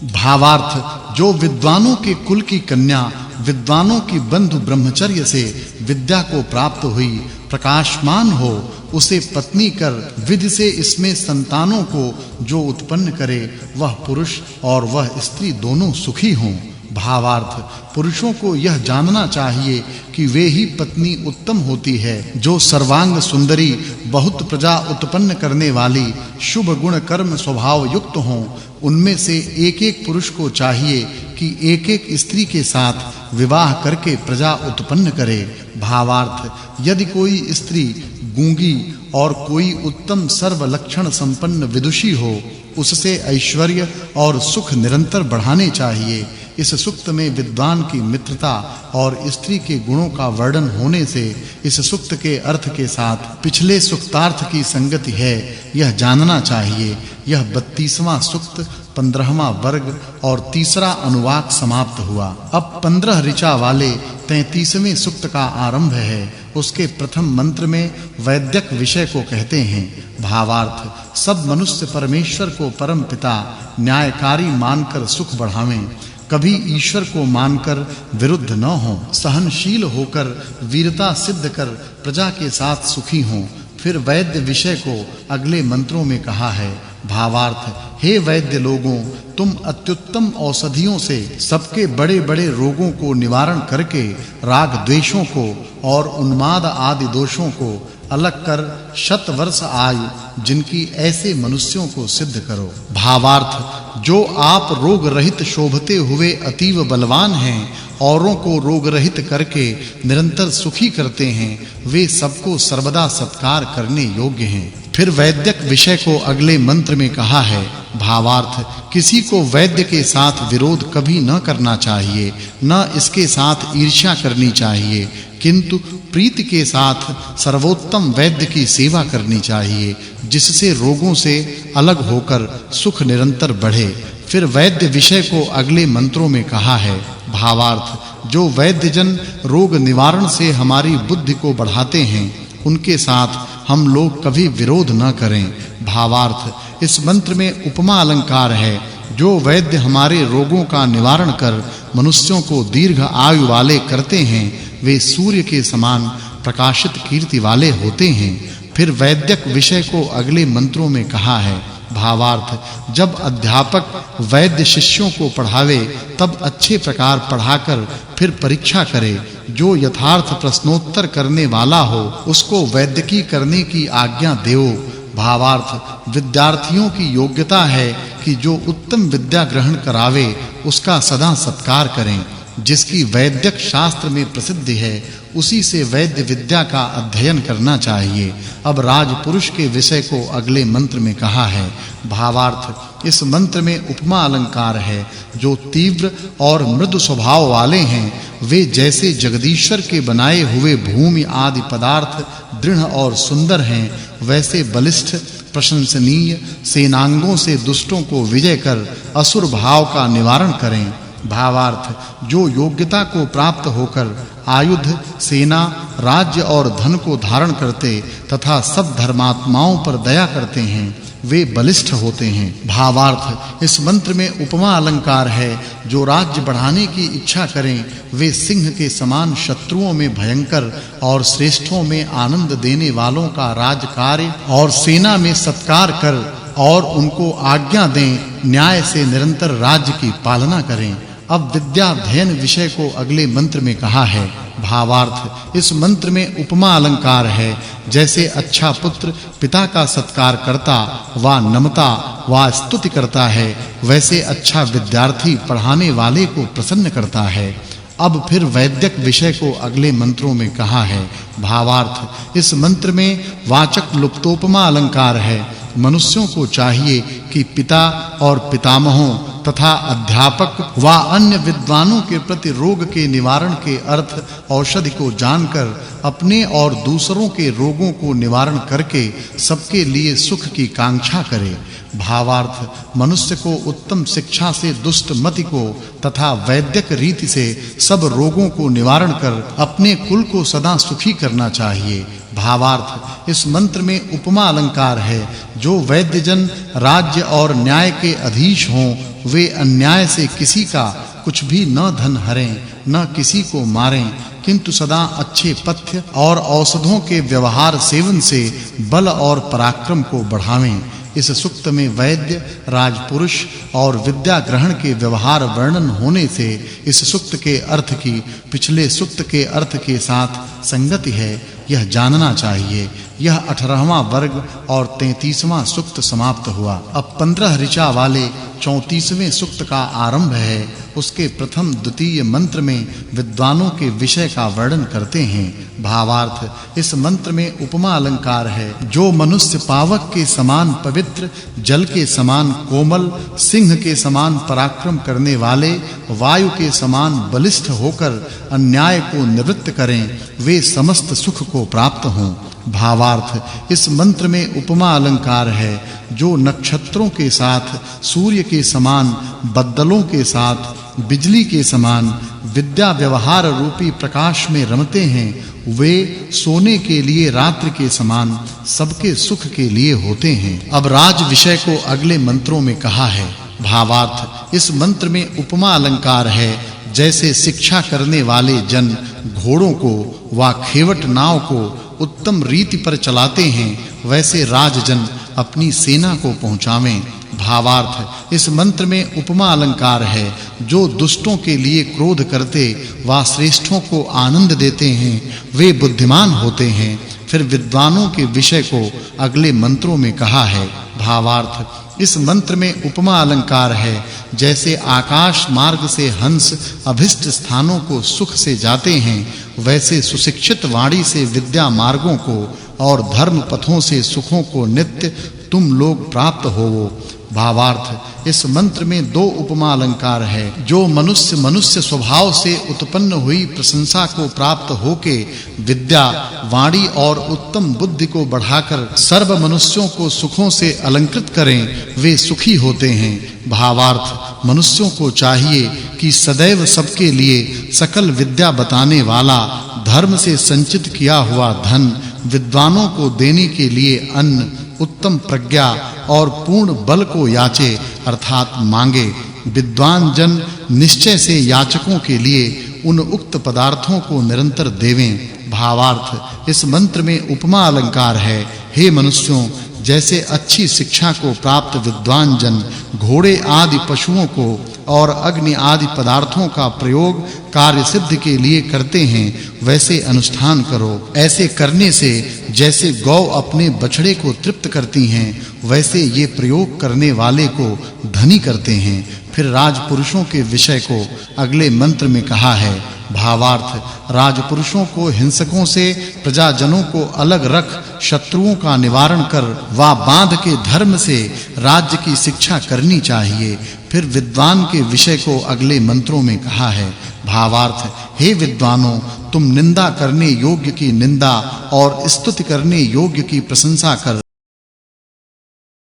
भावार्थ जो विद्वानों के कुल की कन्या विद्वानों की बंधु ब्रह्मचर्य से विद्या को प्राप्त हुई प्रकाशमान हो उसे पत्नी कर विधि से इसमें संतानों को जो उत्पन्न करे वह पुरुष और वह स्त्री दोनों सुखी हों। भावार्थ पुरुषों को यह जानना चाहिए कि वे ही पत्नी उत्तम होती है जो सर्वांग सुंदरी बहुत प्रजा उत्पन्न करने वाली शुभ गुण कर्म स्वभाव युक्त हों। उनमें से एक-एक पुरुष को चाहिए कि एक-एक स्त्री के साथ विवाह करके प्रजा उत्पन्न करे। भावार्थ यदि कोई स्त्री गूंगी और कोई उत्तम सर्व लक्षण संपन्न विदुषी हो उससे ऐश्वर्य और सुख निरंतर बढ़ाने चाहिए। इस सूक्त में विद्वान की मित्रता और स्त्री के गुणों का वर्णन होने से इस सूक्त के अर्थ के साथ पिछले सूक्तार्थ की संगति है यह जानना चाहिए। यह 32वां सूक्त 15वां वर्ग और तीसरा अनुवाक समाप्त हुआ। अब 15 ऋचा वाले 33वें सूक्त का आरंभ है। उसके प्रथम मंत्र में वैद्यक विषय को कहते हैं। भावार्थ सब मनुष्य परमेश्वर को परम पिता न्यायकारी मानकर सुख बढ़ावें, कभी ईश्वर को मानकर विरुद्ध न हों, सहनशील होकर वीरता सिद्ध कर प्रजा के साथ सुखी हों। फिर वैद्य विषय को अगले मंत्रों में कहा है। भावार्थ हे वैद्य लोगों तुम अत्युत्तम औषधियों से सबके बड़े-बड़े रोगों को निवारण करके राग द्वेषों को और उन्माद आदि दोषों को अलग कर 100 वर्ष आयु जिनकी ऐसे मनुष्यों को सिद्ध करो। भावार्थ जो आप रोग रहित शोभते हुए अतीव बलवान हैं औरों को रोग रहित करके निरंतर सुखी करते हैं वे सबको सर्वदा सत्कार करने योग्य हैं। फिर वैद्यक विषय को अगले मंत्र में कहा है। भावार्थ किसी को वैद्य के साथ विरोध कभी न करना चाहिए, न इसके साथ ईर्ष्या करनी चाहिए, किंतु प्रीति के साथ सर्वोत्तम वैद्य की सेवा करनी चाहिए जिससे रोगों से अलग होकर सुख निरंतर बढ़े। फिर वैद्य विषय को अगले मंत्रों में कहा है। भावार्थ जो वैद्य जन रोग निवारण से हमारी बुद्धि को बढ़ाते हैं उनके साथ हम लोग कभी विरोध न करें। भावार्थ इस मंत्र में उपमा अलंकार है। जो वैद्य हमारे रोगों का निवारण कर मनुष्यों को दीर्घ आयु वाले करते हैं वे सूर्य के समान प्रकाशित कीर्ति वाले होते हैं। फिर वैद्यक विषय को अगले मंत्रों में कहा है। भावार्थ जब अध्यापक वैद्य शिष्यों को पढ़ावे तब अच्छे प्रकार पढ़ाकर फिर परीक्षा करे। जो यथार्थ प्रश्नोत्तर करने वाला हो उसको वैद्यकी करने की आज्ञा देओ। भावार्थ विद्यार्थियों की योग्यता है कि जो उत्तम विद्या ग्रहण करावे उसका सदा सत्कार करें। जिसकी वैद्यक शास्त्र में प्रसिद्धि है उसी से वैद्य विद्या का अध्ययन करना चाहिए। अब राजपुरुष के विषय को अगले मंत्र में कहा है। भावार्थ इस मंत्र में उपमा अलंकार है। जो तीव्र और मृदु स्वभाव वाले हैं वे जैसे जगदीश्वर के बनाए हुए भूमि आदि पदार्थ दृढ़ और सुंदर हैं वैसे बलिष्ठ प्रशंसनीय सेनांगों से दुष्टों को विजय कर असुर भाव का निवारण करें। भावार्थ जो योग्यता को प्राप्त होकर आयुध सेना राज्य और धन को धारण करते तथा सब धर्मात्माओं पर दया करते हैं वे बलिष्ठ होते हैं। भावार्थ इस मंत्र में उपमा अलंकार है। जो राज्य बढ़ाने की इच्छा करें वे सिंह के समान शत्रुओं में भयंकर और श्रेष्ठों में आनंद देने वालों का राज कार्य और सेना में सत्कार कर और उनको आज्ञा दें, न्याय से निरंतर राज्य की पालना करें। अब विद्याध्ययन विषय को अगले मंत्र में कहा है। भावार्थ इस मंत्र में उपमा अलंकार है। जैसे अच्छा पुत्र पिता का सत्कार करता व नमता व स्तुति करता है वैसे अच्छा विद्यार्थी पढ़ाने वाले को प्रसन्न करता है। अब फिर वैद्यक विषय को अगले मंत्रों में कहा है। भावार्थ इस मंत्र में वाचक् लुप्तोपमा अलंकार है। मनुष्यों को चाहिए कि पिता और पितामहों तथा अध्यापक व अन्य विद्वानों के प्रति रोग के निवारण के अर्थ औषधि को जानकर अपने और दूसरों के रोगों को निवारण करके सबके लिए सुख की कांक्षा करे। भावार्थ मनुष्य को उत्तम शिक्षा से दुष्ट मति को तथा वैद्यक रीति से सब रोगों को निवारण कर अपने कुल को सदा सुखी करना चाहिए। भावार्थ इस मंत्र में उपमा अलंकार है। जो वैद्य जन राज्य और न्याय के अधीश हों वे अन्याय से किसी का कुछ भी न धन हरें न किसी को मारें, किंतु सदा अच्छे पथ्य और औषधों के व्यवहार सेवन से बल और पराक्रम को बढ़ावें। इस सूक्त में वैद्य, राजपुरुष और विद्या ग्रहण के व्यवहार वर्णन होने से इस सूक्त के अर्थ की पिछले सूक्त के अर्थ के साथ संगति है, यह जानना चाहिए। यह 18वां वर्ग और 33वां सूक्त समाप्त हुआ। अब 15 ऋचा वाले 34वें सूक्त का आरंभ है। उसके प्रथम द्वितीय मंत्र में विद्वानों के विषय का वर्णन करते हैं। भावार्थ इस मंत्र में उपमा अलंकार है। जो मनुष्य पावक के समान पवित्र, जल के समान कोमल, सिंह के समान पराक्रम करने वाले, वायु के समान बलिष्ठ होकर अन्याय को निवृत्त करें, वे समस्त सुख को प्राप्त हों। भावार्थ इस मंत्र में उपमा अलंकार है। जो नक्षत्रों के साथ, सूर्य के समान, बद्दलों के साथ, बिजली के समान विद्या व्यवहार रूपी प्रकाश में रमते हैं, वे सोने के लिए रात्रि के समान सबके सुख के लिए होते हैं। अब राज विषय को अगले मंत्रों में कहा है। भावार्थ इस मंत्र में उपमा अलंकार है। जैसे शिक्षा करने वाले जन घोड़ों को व खेवट नाव को उत्तम रीति पर चलाते हैं, वैसे राजजन अपनी सेना को पहुंचावें। भावार्थ इस मंत्र में उपमा अलंकार है। जो दुष्टों के लिए क्रोध करते व श्रेष्ठों को आनंद देते हैं, वे बुद्धिमान होते हैं। फिर विद्वानों के विषय को अगले मंत्रों में कहा है। भावार्थ इस मंत्र में उपमा अलंकार है। जैसे आकाश मार्ग से हंस अभिष्ट स्थानों को सुख से जाते हैं, वैसे सुशिक्षित वाणी से विद्या मार्गों को और धर्म पथों से सुखों को नित्य तुम लोग प्राप्त होवो। भावार्थ इस मंत्र में दो उपमा अलंकार है। जो मनुष्य स्वभाव से उत्पन्न हुई प्रशंसा को प्राप्त होके विद्या, वाणी और उत्तम बुद्धि को बढ़ाकर सर्व मनुष्यों को सुखों से अलंकृत करें, वे सुखी होते हैं। भावार्थ मनुष्यों को चाहिए कि सदैव सबके लिए सकल विद्या बताने वाला, धर्म से संचित किया हुआ धन, विद्वानों को देने के लिए अन्न, उत्तम प्रज्ञा और पूर्ण बल को याचे अर्थात मांगे। विद्वान जन निश्चय से याचकों के लिए उन उक्त पदार्थों को निरंतर देवें। भावार्थ इस मंत्र में उपमा अलंकार है। हे मनुष्यों, जैसे अच्छी शिक्षा को प्राप्त विद्वान जन घोड़े आदि पशुओं को और अग्नि आदि पदार्थों का प्रयोग कार्य सिद्ध के लिए करते हैं, वैसे अनुष्ठान करो। ऐसे करने से जैसे गौ अपने बछड़े को तृप्त करती हैं, वैसे ये प्रयोग करने वाले को धनी करते हैं। फिर राजपुरुषों के विषय को अगले मंत्र में कहा है। भावार्थ राजपुरुषों को हिंसकों से प्रजाजनों को अलग रख शत्रुओं का निवारण कर व बांध के धर्म से राज्य की शिक्षा करनी चाहिए। फिर विद्वान के विषय को अगले मंत्रों में कहा है। भावार्थ हे विद्वानों, तुम निंदा करने योग्य की निंदा और स्तुति करने योग्य की प्रशंसा कर